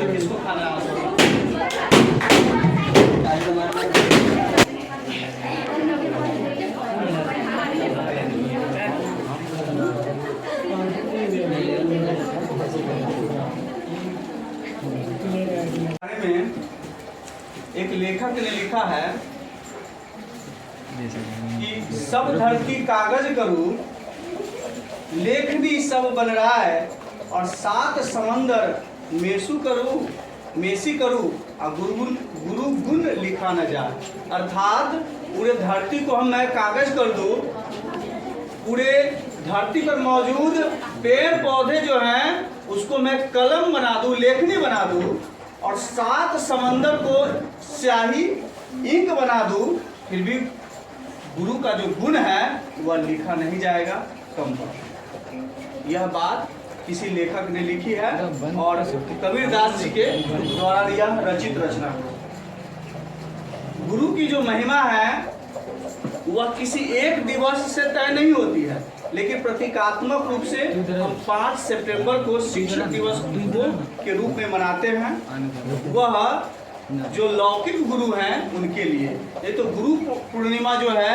किसको खाना में एक लेखक ने लिखा है कि सब धरती कागज करूं, लेख भी सब बन रहा है, और सात समंदर मेसी करूं और गुरु गुण लिखा न जाए। अर्थात पूरे धरती को मैं कागज कर दूं, पूरे धरती पर मौजूद पेड़ पौधे जो हैं उसको मैं कलम बना दूं, लेखनी बना दूं, और सात समंदर को स्याही इंक बना दूं, फिर भी गुरु का जो गुण है वह लिखा नहीं जाएगा कम पर। यह बात किसी लेखक ने लिखी है और कबीरदास जी के द्वारा यह रचित रचना। गुरु की जो महिमा है वह किसी एक दिवस से तय नहीं होती है, लेकिन प्रतीकात्मक रूप से हम 5 सितंबर को शिक्षक दिवस के रूप में मनाते हैं। वह जो लौकिक गुरु हैं उनके लिए, ये तो गुरु पूर्णिमा जो है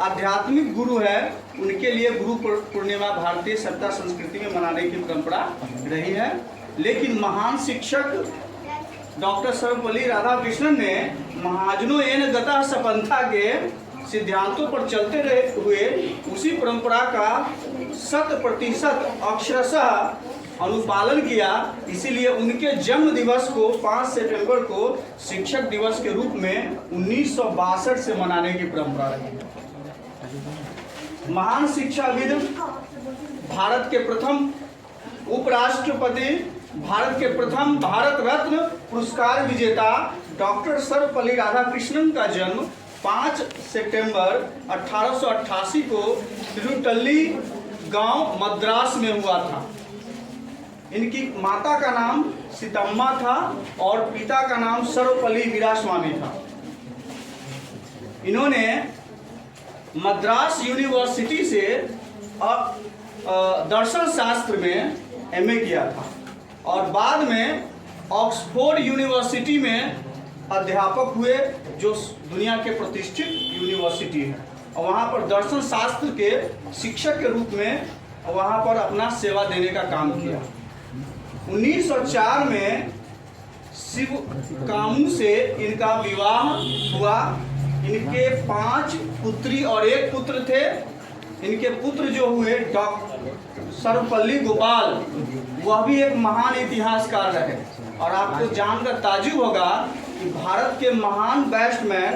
आध्यात्मिक गुरु है, उनके लिए गुरु पूर्णिमा भारतीय सभ्यता संस्कृति में मनाने की परंपरा रही है। लेकिन महान शिक्षक डॉक्टर सर्वपल्ली राधाकृष्णन ने महाजनो एन गतः सपंथा के सिद्धांतों पर चलते रहे हुए उसी परंपरा का 100% अक्षरशः अनुपालन किया। इसीलिए उनके जन्म दिवस को 5 सितंबर को शिक्षक दिवस के रूप में 1962 से मनाने की परंपरा रही। महान शिक्षाविद, भारत के प्रथम उपराष्ट्रपति, भारत के प्रथम भारत रत्न पुरस्कार विजेता डॉक्टर सर्वपल्ली राधाकृष्णन का जन्म 5 सितंबर 1888 को तिरुटल्ली गांव मद्रास में हुआ था। इनकी माता का नाम सीतम्मा था और पिता का नाम सर्वपल्ली वीरास्वामी था। इन्होंने मद्रास यूनिवर्सिटी से दर्शन शास्त्र में एमए किया था और बाद में ऑक्सफोर्ड यूनिवर्सिटी में अध्यापक हुए, जो दुनिया के प्रतिष्ठित यूनिवर्सिटी है, और वहाँ पर दर्शन शास्त्र के शिक्षक के रूप में वहाँ पर अपना सेवा देने का काम किया। 1904 में शिव कामू से इनका विवाह हुआ। इनके 5 पुत्री और 1 पुत्र थे। इनके पुत्र जो हुए डॉक्टर सर्वपल्ली गोपाल, वह भी एक महान इतिहासकार रहे। और आपको जानकर ताज्जुब होगा कि भारत के महान बैट्समैन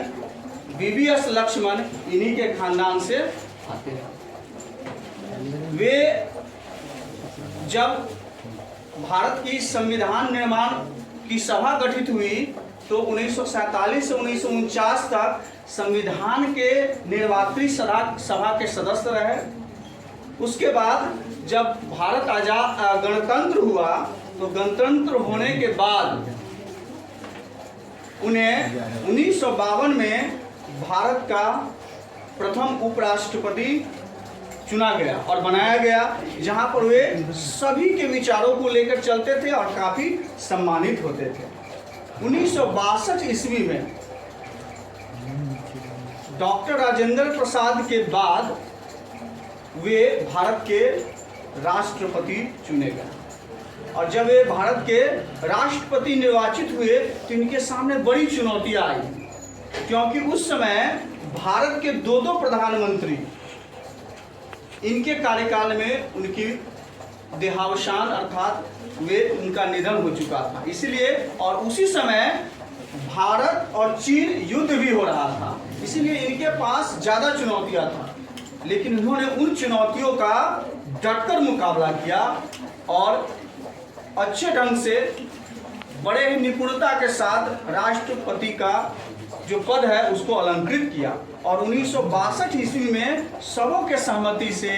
वीवीएस लक्ष्मण इन्हीं के खानदान से आते हैं। वे जब भारत की संविधान निर्माण की सभा गठित हुई तो 1947 से 1949 तक संविधान के निर्वात्री सभा के सदस्य रहे। उसके बाद जब भारत आजाद गणतंत्र हुआ तो गणतंत्र होने के बाद उन्हें 1952 में भारत का प्रथम उपराष्ट्रपति चुना गया और बनाया गया, जहां पर वे सभी के विचारों को लेकर चलते थे और काफी सम्मानित होते थे। 1962 ईस्वी में डॉक्टर राजेंद्र प्रसाद के बाद वे भारत के राष्ट्रपति चुने गए। और जब वे भारत के राष्ट्रपति निर्वाचित हुए तो इनके सामने बड़ी चुनौतियां आई, क्योंकि उस समय भारत के 2 प्रधानमंत्री, इनके कार्यकाल में उनकी देहावसान अर्थात उनका निधन हो चुका था। इसलिए और उसी समय भारत और चीन युद्ध भी हो रहा था, इसलिए इनके पास ज़्यादा चुनौतियां था। लेकिन उन्होंने उन चुनौतियों का डटकर मुकाबला किया और अच्छे ढंग से बड़े ही निपुणता के साथ राष्ट्रपति का जो पद है उसको अलंकृत किया और 1962 ईस्वी में सबों के सहमति से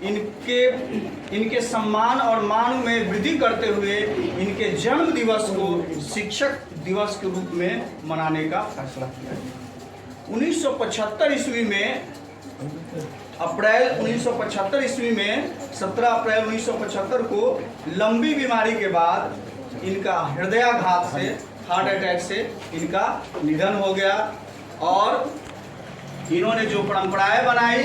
इनके सम्मान और मान में वृद्धि करते हुए इनके जन्म दिवस को शिक्षक दिवस के रूप में मनाने का फैसला किया। 1975 ईस्वी में अप्रैल 1975 ईस्वी में 17 अप्रैल 1975 को लंबी बीमारी के बाद इनका हृदयाघात से, हार्ट अटैक से इनका निधन हो गया। और इन्होंने जो परंपराएं बनाई,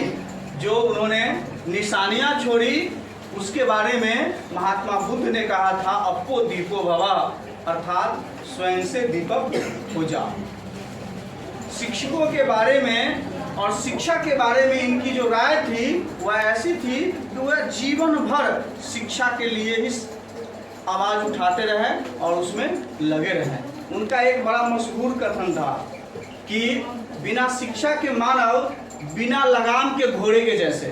जो उन्होंने निशानियां छोड़ी, उसके बारे में महात्मा बुद्ध ने कहा था अप्पो दीपो भवा, अर्थात स्वयं से दीपक हो जाओ। शिक्षकों के बारे में और शिक्षा के बारे में इनकी जो राय थी वह ऐसी थी कि वह जीवन भर शिक्षा के लिए ही आवाज उठाते रहे और उसमें लगे रहे। उनका एक बड़ा मशहूर कथन था कि बिना शिक्षा के मानव बिना लगाम के घोड़े के जैसे,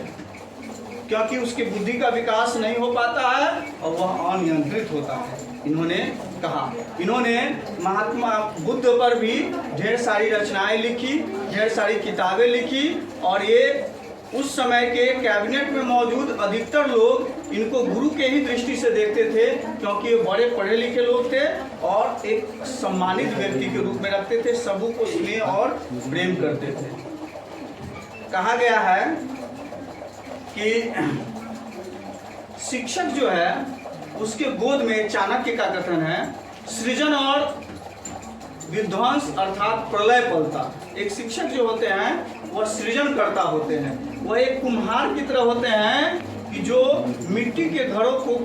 क्योंकि उसकी बुद्धि का विकास नहीं हो पाता है और वह अनियंत्रित होता है। इन्होंने कहा, इन्होंने महात्मा बुद्ध पर भी ढेर सारी रचनाएं लिखी, ढेर सारी किताबें लिखी और ये उस समय के कैबिनेट में मौजूद अधिकतर लोग इनको गुरु के ही दृष्टि से देखते थे, क्योंकि ये बड़े पढ़े लिखे लोग थे और एक सम्मानित व्यक्ति के रूप में रखते थे, सबों को स्नेह और प्रेम करते थे। कहा गया है कि शिक्षक जो है उसके गोद में चाणक्य का कथन है, सृजन और विध्वंस अर्थात प्रलय पलता। एक शिक्षक जो होते हैं वह सृजन करता होते हैं, वह एक कुम्हार की तरह होते हैं कि जो मिट्टी के घरों को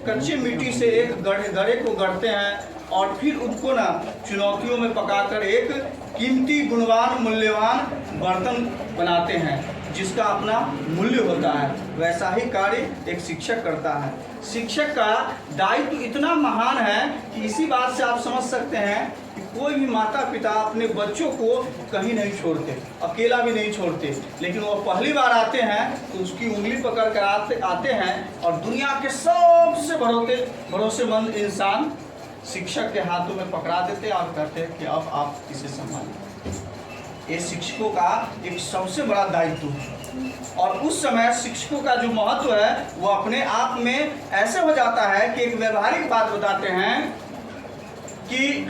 कच्चे मिट्टी से एक गढ़े को गढ़ते हैं और फिर उसको ना चुनौतियों में पकाकर एक कीमती गुणवान मूल्यवान बर्तन बनाते हैं जिसका अपना मूल्य होता है। वैसा ही कार्य एक शिक्षक करता है। शिक्षक का दायित्व इतना महान है कि इसी बात से आप समझ सकते हैं कि कोई भी माता पिता अपने बच्चों को कहीं नहीं छोड़ते, अकेला भी नहीं छोड़ते, लेकिन वो पहली बार आते हैं तो उसकी उंगली पकड़ कर आते हैं और दुनिया के सबसे भरोसेमंद इंसान शिक्षक के हाथों में पकड़ा देते हैं और कहते हैं कि अब आप इसे संभालिए। ये शिक्षकों का एक सबसे बड़ा दायित्व है। और उस समय शिक्षकों का जो महत्व है वो अपने आप में ऐसे हो जाता है कि एक व्यवहारिक बात बताते हैं कि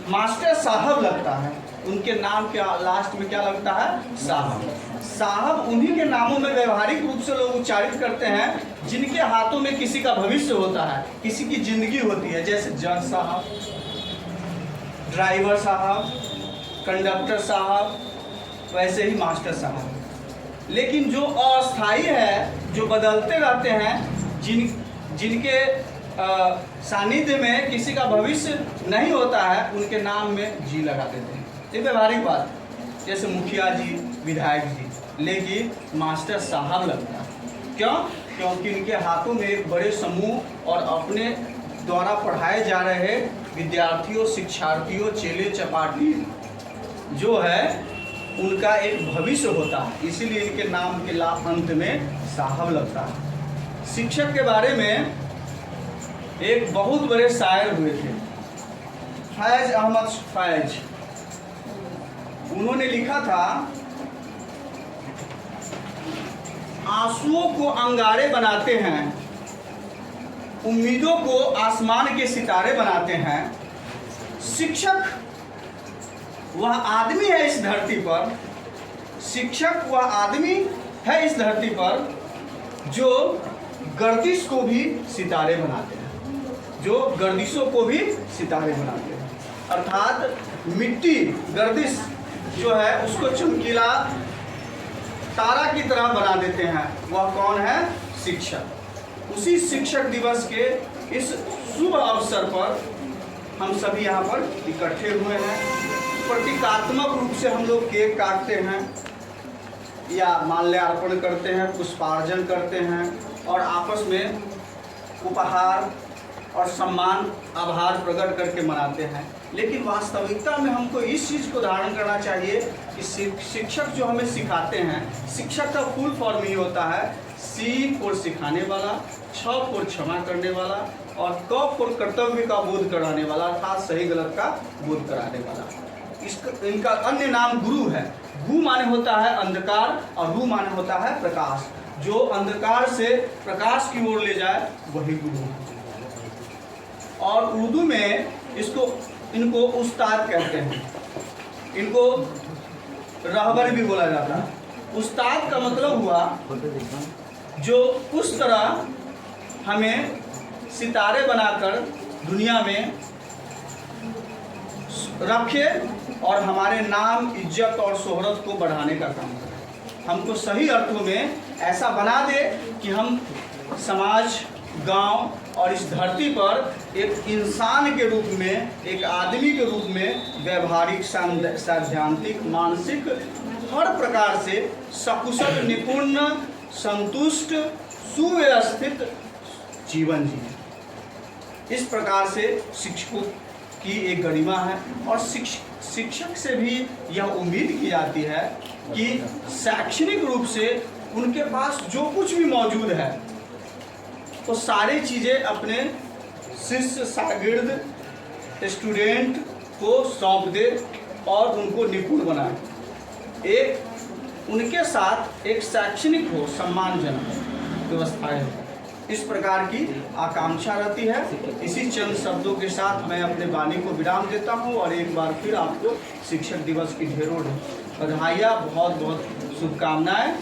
मास्टर साहब लगता है, उनके नाम के लास्ट में क्या लगता है? साहब। साहब उन्हीं के नामों में व्यवहारिक रूप से लोग उच्चारित करते हैं जिनके हाथों में किसी का भविष्य होता है, किसी की जिंदगी होती है, जैसे जज साहब, ड्राइवर साहब, कंडक्टर साहब, वैसे ही मास्टर साहब। लेकिन जो अस्थायी है, जो बदलते रहते हैं, जिनके सानिध्य में किसी का भविष्य नहीं होता है, उनके नाम में जी लगा देते हैं। ये व्यवहारिक बात, जैसे मुखिया जी, विधायक जी, लेकिन मास्टर साहब लगता है। क्यों? क्योंकि इनके हाथों में एक बड़े समूह और अपने द्वारा पढ़ाए जा रहे विद्यार्थियों, शिक्षार्थियों, चेले चपाटी जो है उनका एक भविष्य होता है, इसीलिए इनके नाम के अंत में साहब लगता है। शिक्षक के बारे में एक बहुत बड़े शायर हुए थे, फैज अहमद फैज। उन्होंने लिखा था, आंसुओं को अंगारे बनाते हैं, उम्मीदों को आसमान के सितारे बनाते हैं। शिक्षक वह आदमी है इस धरती पर, शिक्षक वह आदमी है इस धरती पर जो गर्दिश को भी सितारे बनाते हैं, जो गर्दिशों को भी सितारे बनाते हैं। अर्थात मिट्टी, गर्दिश जो है उसको चमकीला तारा की तरह बना देते हैं। वह कौन है? शिक्षक। उसी शिक्षक दिवस के इस शुभ अवसर पर हम सभी यहाँ पर इकट्ठे हुए हैं। प्रतीकात्मक रूप से हम लोग केक काटते हैं या माल्यार्पण करते हैं, पुष्पार्जन करते हैं और आपस में उपहार और सम्मान, आभार प्रकट करके मनाते हैं। लेकिन वास्तविकता में हमको इस चीज़ को धारण करना चाहिए कि शिक्षक जो हमें सिखाते हैं, शिक्षक का फुल फॉर्म ही होता है सी फॉर सिखाने वाला, छ फॉर क्षमा करने वाला और क फॉर कर्तव्य का बोध कराने वाला, अर्थात सही गलत का बोध कराने वाला। इनका अन्य नाम गुरु है। गु माने होता है अंधकार और रु माने होता है प्रकाश। जो अंधकार से प्रकाश की ओर ले जाए वही गुरु। और उर्दू में इनको उस्ताद कहते हैं, इनको रहबर भी बोला जाता है। उस्ताद का मतलब हुआ जो उस तरह हमें सितारे बनाकर दुनिया में रखे और हमारे नाम, इज्जत और शोहरत को बढ़ाने का काम करे। हमको सही अर्थों में ऐसा बना दे कि हम समाज, गांव और इस धरती पर एक इंसान के रूप में, एक आदमी के रूप में व्यवहारिक, सैद्धांतिक, मानसिक हर प्रकार से सकुशल, निपुण, संतुष्ट, सुव्यवस्थित जीवन जिए। इस प्रकार से शिक्षकों की एक गरिमा है। और शिक्षक से भी यह उम्मीद की जाती है कि शैक्षणिक रूप से उनके पास जो कुछ भी मौजूद है तो सारी चीज़ें अपने शिष्य, शागिर्द, स्टूडेंट को सौंप दे और उनको निपुण बनाए। एक उनके साथ एक शैक्षणिक हो, सम्मानजनक व्यवस्थाएं हो, इस प्रकार की आकांक्षा रहती है। इसी चंद शब्दों के साथ मैं अपने वाणी को विराम देता हूं और एक बार फिर आपको शिक्षक दिवस की ढेरों बधाइयाँ, बहुत बहुत शुभकामनाएं।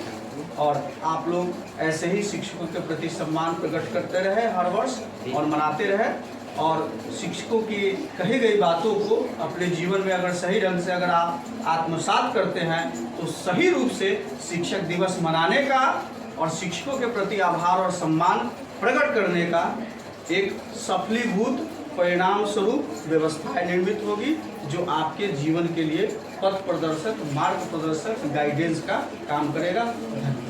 और आप लोग ऐसे ही शिक्षकों के प्रति सम्मान प्रकट करते रहे हर वर्ष और मनाते रहे। और शिक्षकों की कही गई बातों को अपने जीवन में अगर सही ढंग से अगर आप आत्मसात करते हैं तो सही रूप से शिक्षक दिवस मनाने का और शिक्षकों के प्रति आभार और सम्मान प्रकट करने का एक सफलीभूत परिणाम स्वरूप व्यवस्थाएं निर्मित होगी, जो आपके जीवन के लिए पथ प्रदर्शक, मार्ग प्रदर्शक, गाइडेंस का काम करेगा। धन्यवाद।